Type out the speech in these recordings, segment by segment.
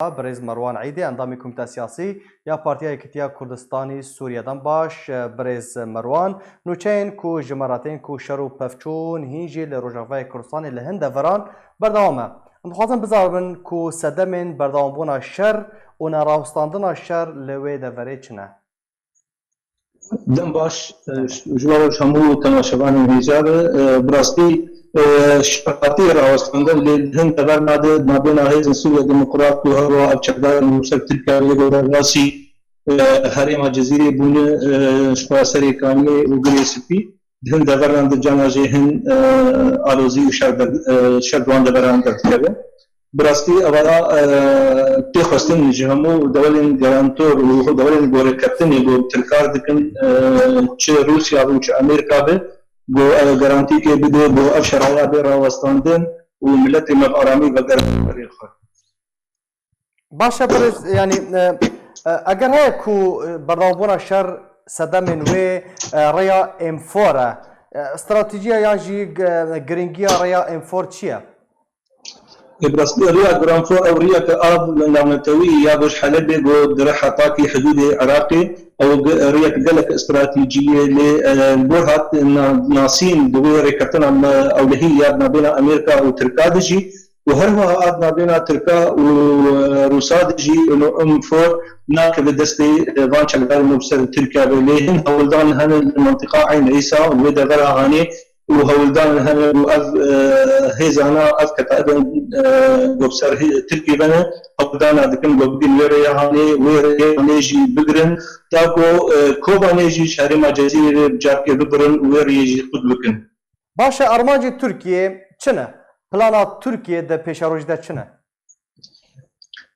برز مروان عیدی اندامی کمیته سیاسی یا پارتی یکیتی کردستانی سوریه دم باش برز مروان نوچین کو جمراتین کو شرو پفچون هیجی لروجاوای کردستان لهند وران بردوامه اندخوازم بزاربن کو سدمن بردوام بونا شر و نراوستاندنا شر لوی دوره چنه دم باش جوار شمو تماشاوان هیجاب براستی شرطی راوستندن لهند دور ناده نابینا هیزن سوریه دموکرات و هر و ابچکدار موسیقی ترکیه گودر راسی هریم جزیره بونه شپاسری کامی و گریسپی هند دور ناده جناجه هند آلوزی و شردوان دوران کرده براستی اولا تخواستن جهمو دولین گرانتور و دولین گوره کپتنی گو ترکار دکن چه روسیا و چه امریکا به گو گارانتی که بده گو افشارها به راوستاندن و ملت مغارمی و گرانتوری خود باشه برز یعنی اگر هی کو بردوام شر سدمن و ریا امفوره استراتیجیا یانجی گرینگیا ریا امفور چیه؟ براستی ريا جرانفور او ريا كارض لعنتوي يا بوش حلبي جو درح طاقي حدود عراقي او ريا كدلك استراتيجيه للبرهات ناسين دوي ريكتنا او اللي هي ما بين امريكا وتركادجي وهرها ادنا بين تركا وروسادجي انه ام فور ناك بدستي فان شغال مبسر تركيا بليهن اولدان هن المنطقه عين عيسى ودا غرا هاني وهولدان هن واف هيزانا اف كتابن مبسر تركي بنا اولدان ادكن بودين ويريا هاني ويريا نيجي بقرن تاكو كوبا نيجي شهر ما جزيره بجاكي بقرن ويريا خد بكن باشه ارمانجی ترکیه چنه؟ پلانا ترکیه ده پیشاروج ده چنه؟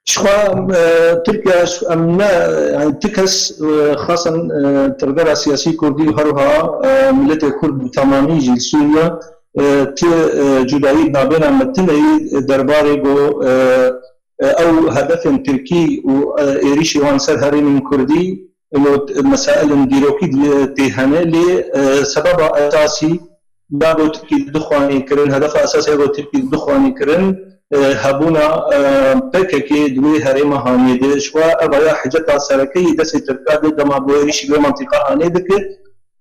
شخوا تركيا امنا يعني تكس خاصه تردد سياسي كردي هروها ملت كرد تمامي جيل سوريا ت جدائي ما بين متني درباري جو او هدف تركي وإيريشي وانسر هرم كردي مسائل ديروكي تهانه لسبب اساسي بابو تركي دخواني كرن هدف اساسي بو تركي دخواني كرن هبونا بككي دوي هريمه هانيده شوا ابايا حجه سركي دسي تركاد دما بويريش جو منطقه هانيدك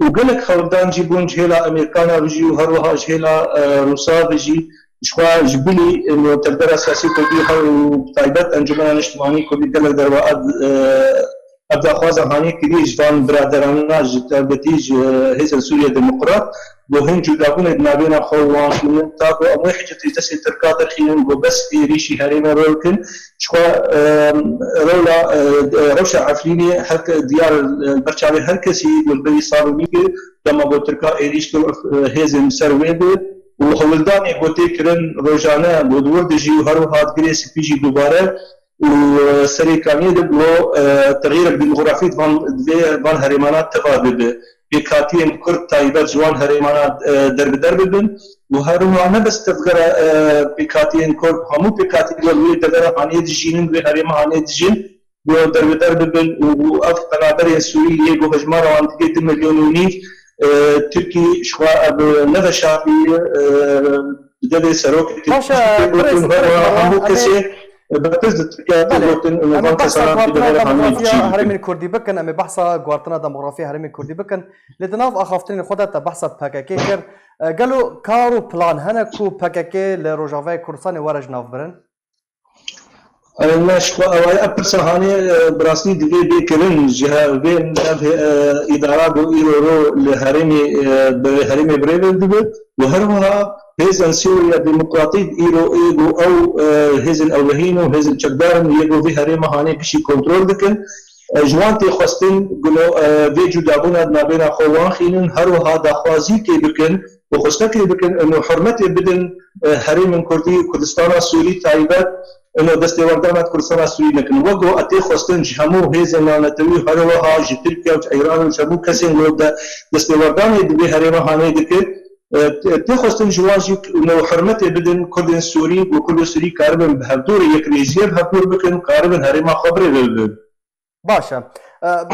وقالك خلدان جيبون جهلا امريكانا بيجي وهروها جهلا روسا بيجي شوا جبلي انه تقدر اساسي كل وتايبات انجمن الاجتماعي كل قالك درواد ابدا خوازا هاني كدي جوان برادراننا جتابتيج هيز سوريا ديمقراط وهن جدابون نابينا خوانش من تاكو امو حجه تسي تركات الخين بس في ريشي هرينا رولكن شوا رولا روشا عفريني هك ديار البرشاوي هركسي والبي صاروا ميجي لما بو تركا ايريش هيز مسرويد وهولداني بوتي كرن روجانا بودور دجي وهرو هات جريس بيجي دوباره وسري كامية دبلو تغيير الديموغرافي فان هريمانات تبادل بكاتين كرد تايبات جوان هريمانات درب بن وهروها ما بس تذكر بكاتين كرد همو بكاتين والوي تذكر هاني دجينين بهريما هاني دجين درب بن وأف قنادر السوري يجو هجمار وان تجي مليون ونيف تركي شوا نذا شافي بدل سروك همو كسي اما بحثا ديموغرافيا هرمي الكردي بكن اما بحثا غوارتنا ديموغرافيا هرمي الكردي بكن لدناف اخافتني خدها بحثا باكاكي كر قالوا كارو بلان هنا كو باكاكي لروجافاي كردستان ورج ناف برن نشكو أولا أبرز هاني براسني دقي بيكرن جهة بين إدارات وإيرو لهرمي بريفل دبت وهرمها هزن سوريا ديمقراطية إيرو إيجو أو هزن أولهينو هزن شقدارن يجو في هرمي هاني بشي كنترول دكن جوانتي خواستن قلو فيجو دابونا نابينا خوان خينن هروها داخوازي كي بكن وخواستكي بكن انه حرمتي بدن هرم كردي كردستان السوري تايبات انه دستوردانات كردستان السوري لكن وقو اتي خواستن جهمو هيزن لانتوي هروها جي تركيا وايران وشمو كسين لو دستورداني دبي هرم هاني دكن تخصن جواجك انه حرمتي بدن كردن السوري وكل سوري كاربن بهدور يكريزير هدور بكن كاربن هرم خبري باشا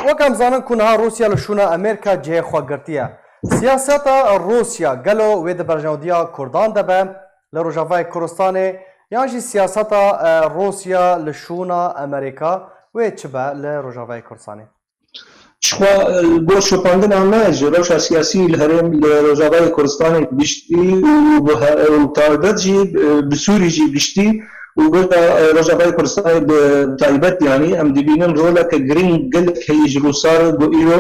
وكم زانن كونها روسيا لشونا امريكا جه خواگرتيه سياسات روسيا قالوا ويد برجوديا كردان دبا لروجافاي كردستان يعني سياسة روسيا لشونا أمريكا ويتشبع لروجافاي كورساني. شخوا بۆ شۆپاندنا ناژ ڕەوشە سیاسی لە هەرێم لە ڕۆژاوای کوردستانی گشتی و تایبەت جی بسووریژی گشتی و بۆ ڕۆژاوای کوردستانی تایبەت یانی ئەم دەبینن ڕۆلەکە گرنگ گەلێک هەیە ji رووسار بۆ ئیرۆ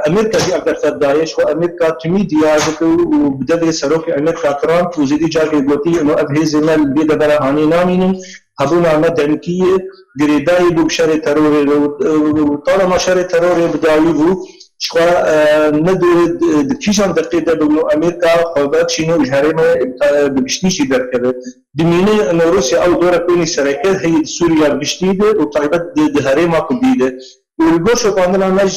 ئەمریکا جی ئەگەر دایش و ئەمریکا تمی دیار بکە و بدەبێ سەرۆکی ئەمریکا ترامپ و زیدی جارێ گوتی ئەمە ئەv hêzê me bê de berehانî namînin hebûna me demkî girêdayî bû şerê terorê talema şerê terorê bi dawî bû şixwe nedû di kîjan deqê de bû Amerîka xwebet çînê ji herême bi giştî jî derkeve dimîne Rûsya ew dora pênî sereket heyê di Sûriya giştî de û taybet di herêma Kurdî de والگوش پاندنا مج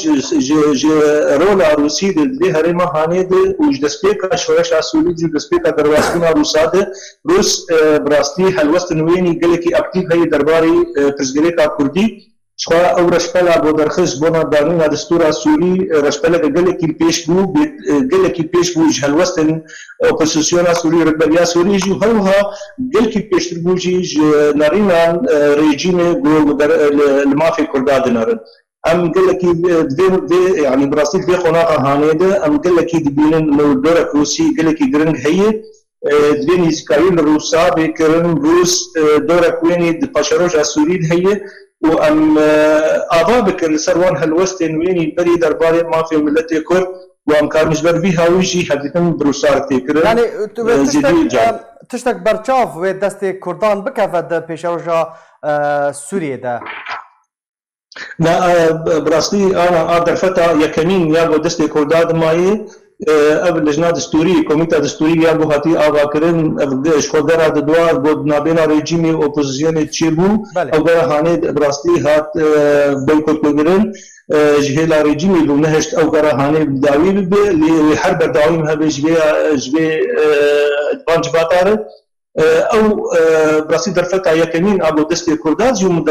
رولا روسی دی هرما هانه دی و دسپیکا شورش اسولی دی دسپیکا دروازکنا روساده روس براستی هلوست نوینی گلکی اکتیو هی درباری پرزګریکا کوردی شو او رشپلا بو درخص بونا دانینا دستور سوری رشپلا گلکی پیش بو هلوست اپوزیسیون سوری ربیا سوری جو هلها گلکی پیش بوجی نارینا رژیم گو المافی کردادنار ام قال لك يعني براسيل في قناعه هانيده ام قال لك دبين لو دورك روسي قال لك جرن هي دبين اسرائيل روسا بكرن روس دورك ويني دباشروج اسوريد هي وام اضابك السروان هالوستن ويني بري درباري ما في ملتي كور وام كان مجبر بها ويجي حديثا بروسار تكر يعني تشتك برچاف و دست كردان بكفد بيشروجا سوريا ده لا براسلي انا درفتا يكمين يا بو دستي كرداد ماي قبل لجنه دستوري كوميتا دستوري يا بو هاتي اغا كرن شخدرا دوا بود نابينا ريجيمي اوبوزيسيون تشيبو او هاني براسلي هات بويكوت كرن جهلا ريجيمي لو نهشت او هاني داوي اللي حرب داوي ما جبي بانج باتاره او براسي درفتا يكمين ابو دستي كرداز يوم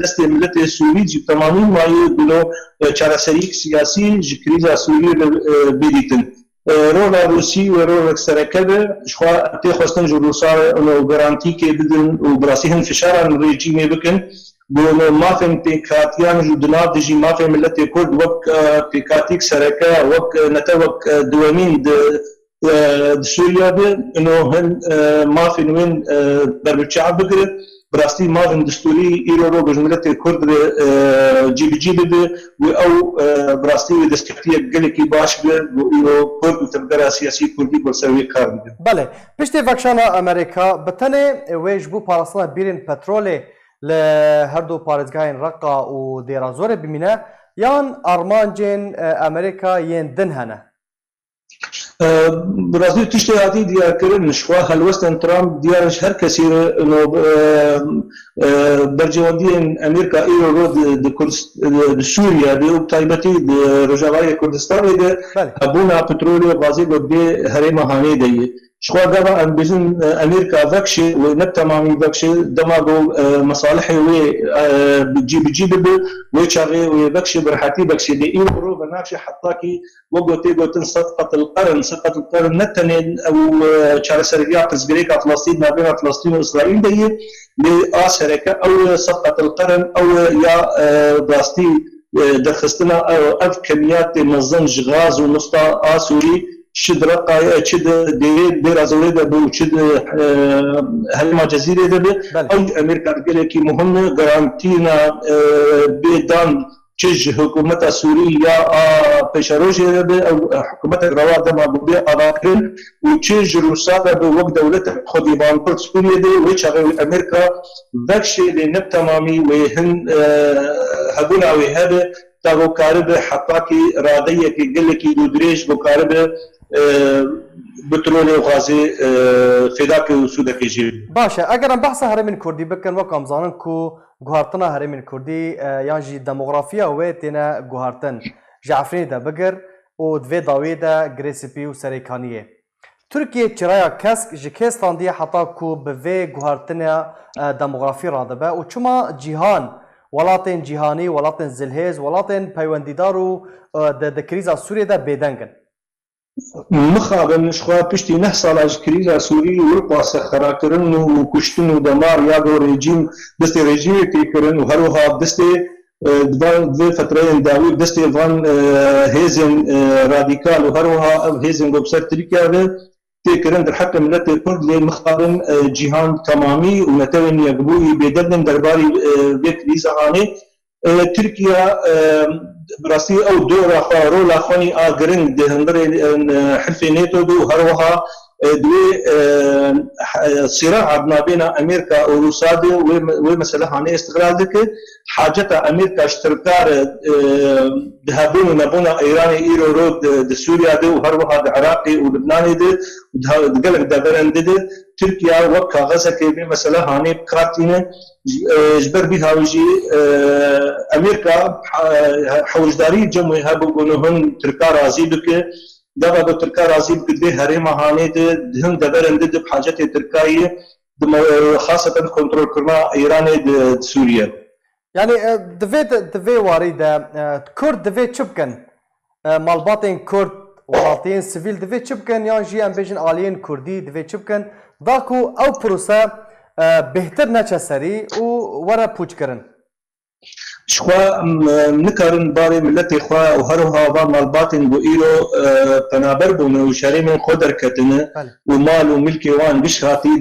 دستي ملت سوري جي تمامين ما يقولوا چارەسەریک سیاسی جكريزا سوري بيديتن رولا روسي ورولا سركبه شخوا تخستن جروسار انه غارانتي كي بدن وبراسي هن فشار الريجيم بكن بونو ما فهم تكاتيان جدنا دجي ما فهم ملت كرد وك تكاتيك سركه وك نتوك دوامين سوريا انه هن ما في وين بربشعب بقرا براستي ما في دستوري ايرو بجملة الكرد جي بي او براستي دستكتيه قلكي باش ايرو كرد تبقى سياسي كردي بسوي كار بله بشتي فاكشانا امريكا بتني ويجبو باراسنا بيرين بترولي لهردو بارزغاين رقا وديرازوري بمينا يان ارمانجين امريكا يندنهنا برازيل تشتي هذه ديار كرن شخوا هالوستن ترامب ديارش هر كثير انه برجوانيين امريكا ايرو رود د سوريا دي وبتايبتي د رجاوي كردستان دي ابونا بترول برازيل دي هريمه هاني دي شخوا قبا ان بزن امريكا فاكشي ونتمامي فاكشي دماغو مصالحي و بتجيب ويشاغي وفاكشي برحاتي باكشي دي ايرو بناكشي حطاكي وقوتي صفقة القرن نتنين او چارەسەریا پرزګریکا فلسطین ما بين فلسطین واسرائيل دي لآسركة او صفقة القرن او يا براستي درخستنا او اف كميات منظم غاز ونفط اسوري شد رقايا شد دير ازوريدا بو شد هلما جزيره ده او امريكا قالكي مهمه غارانتينا بيدان چه حکومت سوریه پیشروش او حکومت رواد ما بوده اراکن و چه روسا به وقت دولت خودی بان پر سوریه ده و چه امریکا وکشی ل تمامی و هن هبونا و هذا تا کارب حتی کی رادیه کی گل کی دودریش و کارب بترول و غازی فداك و سودك جيل باشا اگر بحث هرمين كردي بكن وكم زانن كو گوهرتنا هرمين كردي يعني ديموغرافيا ويتنا گوهرتن جعفري دا بگر و دوی داوی دا گریسپی و سریکانیه ترکیه چرایا کسک جکستان دی حتا کو بوی گوهرتنا ديموغرافي رادبه و چما جهان ولاتن جهاني ولاتن زلهز ولاتن پیوندیدار و د کریزا سوریه دا بیدنگن مخابن شخوا پشتی 9 سالا کریزا سوری ورقاسه خراکرن و کشتن و دمار یادو رژیم دست رژیم کی کرن و هروها دست دوان فتره داوی دست وان هیزن رادیکال و هروها هیزن گوبسر ترکیه و تكرن در حق ملت الكرد لمخابن جهان تمامي ونتوين يقبوي بدلن درباري بيت ليزهاني تركيا براسي او دور اخا رول اخواني اجرين دهندر حلف ناتو دو هروها دوي صراع ما بين امريكا وروسيا ومساله هاني استقلال دك حاجه امريكا اشتراكار ذهبون ونبونا ايراني ايرو رود سوريا دو هروها العراقي ولبناني دو دقلق دبرن دو تركيا وكا غزه كي مساله هاني كاتينه جبر بها وجي امريكا حوجداري جمعي هبو هن تركا راضي بك دابا بو تركا راضي بك دي هريما هاني دهن دبرن دي بحاجه تركاي خاصه كنترول كرنا ايراني سوريا يعني دفي وارد كرد دفي تشبكن مالباتين كرد ولاتين سيفيل دفي تشبكن يانجي ام بيجن الين كردي دفي تشبكن داكو او بروسا بهتر نچه سری و ورا پوچ کرن شخوا نکارن باری ملت خوا و هروها و مالباتن بو ایرو پنابر بو نوشاری من خودر کتنه و مال و ملکی وان گش هاتی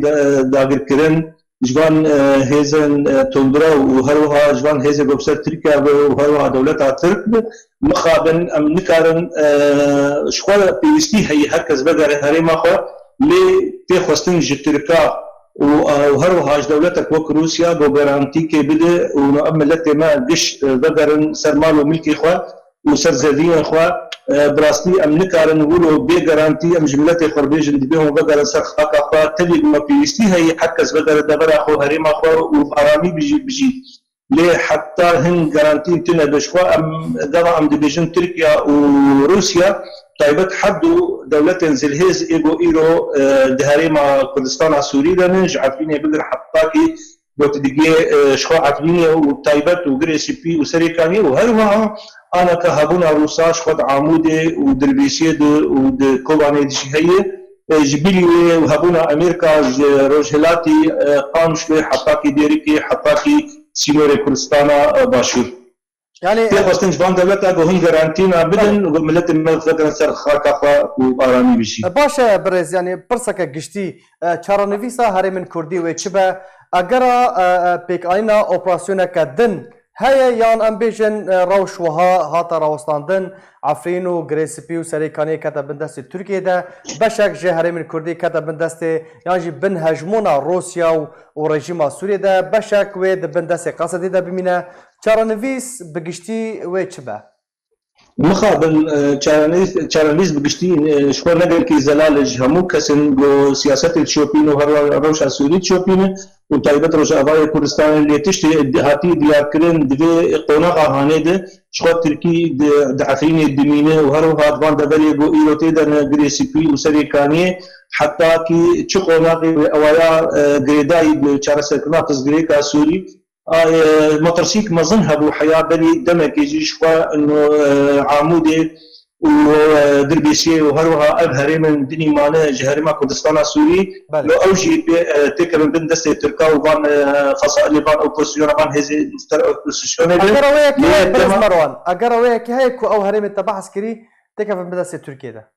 داگر کرن جوان هیزن تندرا و هروها جوان هیزن ببسر ترکیا و هروها دولتا ترک مخابن ام نکارن شخوا پیوستی هی هرکس بگر هریما خوا لی تیخوستن جترکا وهروها دولتك وك روسيا بو جارانتي كي بدا وملت ما قش بقرن سر مال وملكي خوا وسر زادين خوا براستي ام نكارن نقولوا بي جارانتي ام جملتي خربيج ندبيهم بقرن سر خاكا خوا تبي ما بيستي هي حكز بقرن دبر اخو هريما خوا وارامي بيجي ليه حتى هن جارانتي تنا بشخوا ام دابا ام ديفيجن تركيا وروسيا طيبت حدو دولة زلهيز ايجو ايرو دهاري مع كردستان سوري لنج عارفين بقدر حطاكي وتدقي شخوا عارفين وطيبت وقري سي بي وسريكاني وهروها انا كهابونا روسا شخوا عمودي ودربيسيد ودكوباني دي هي جبيلي وهابونا امريكا روجهلاتي قام شوي حطاكي ديريكي حطاكي سينوري كردستان باشور يعني تخوستن جوان دولتا گوهن گارانتينا بدن وملت المغرب سر خاكا وارامي بشي باشا برز يعني برسكا گشتي چارانويسا هرمن كردي و چبا اگر بيك اينا اوبراسيونا كدن هيا يان امبيجن روش وها هاتا راوستاندن عفرين و غريسبي و سريكاني كتا بندست تركيا دا بشك جه هرمن كردي كتا بندست يعني بن هجمونا روسيا و رژيما سوريا دا بشك و بندست قصدي دا بمينا چارانويس بگشتي و چبا مخابن چارانويس بگشتي شكون نقل كي زلالج همو كسن جو سياسات الشوبين و روشا سوري شوبين وطيبت روشا افاي كردستان اللي تشتي هاتي ديار كرن دفي قوناقا هانيد شخوا تركي دعفرين الدمينة وهروها دوان دبري جو ايروتي دان غريسيبي وسريكاني حتى كي تشو قوناقي اوايا غريداي بچارسكنا تزغريكا سوري مطرسيك مظن هبو حياة بلي دمك يجي شوا انه عمودي ودربيسي وهروها ابهري من دني مانا جهرما كردستان سوري لو اوجي تكرم بن دستي تركا وبان فصائل بان اوبوزيسيون بان هزي مستر اوبوزيسيون اگر وياك هيك برز مروان اگر وياك هيك او هرم تبع عسكري تكرم بن دستي تركيا ده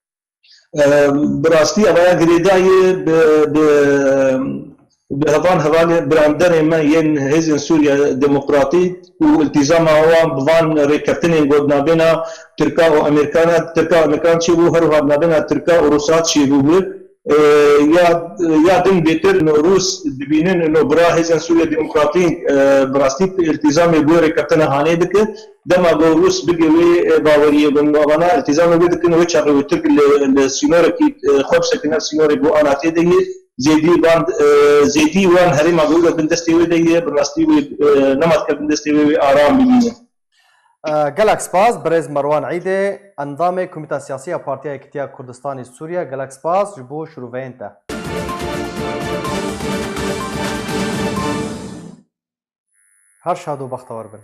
براستي ابا غريداي بهضان هذا براندر ما ين هزن سوريا ديمقراطي والتزامها هو بضان ريكرتين قدنا بين تركا وامريكان تركا وامريكان شي هو ما بين تركا وروسات شي يا دين بيتر انه روس دبينين انه برا هزن سوريا ديمقراطي براستي التزام يقول ريكرتنا هاني دك دما روس بقي باوريه بنوانا التزام بدك انه يشغل ترك السينوركي خبسه كنا سينوري بو انا تدي زيدي وان هريما بوغا بندستي ويدي برناستي نمط بندستي وي آرام بگیره. گلک سپاس برز مروان عیده اندام کمیته سیاسی پارتی اتحاد کردستان سوریه گلک سپاس جبو شروعین تا هر شاد و بختور بن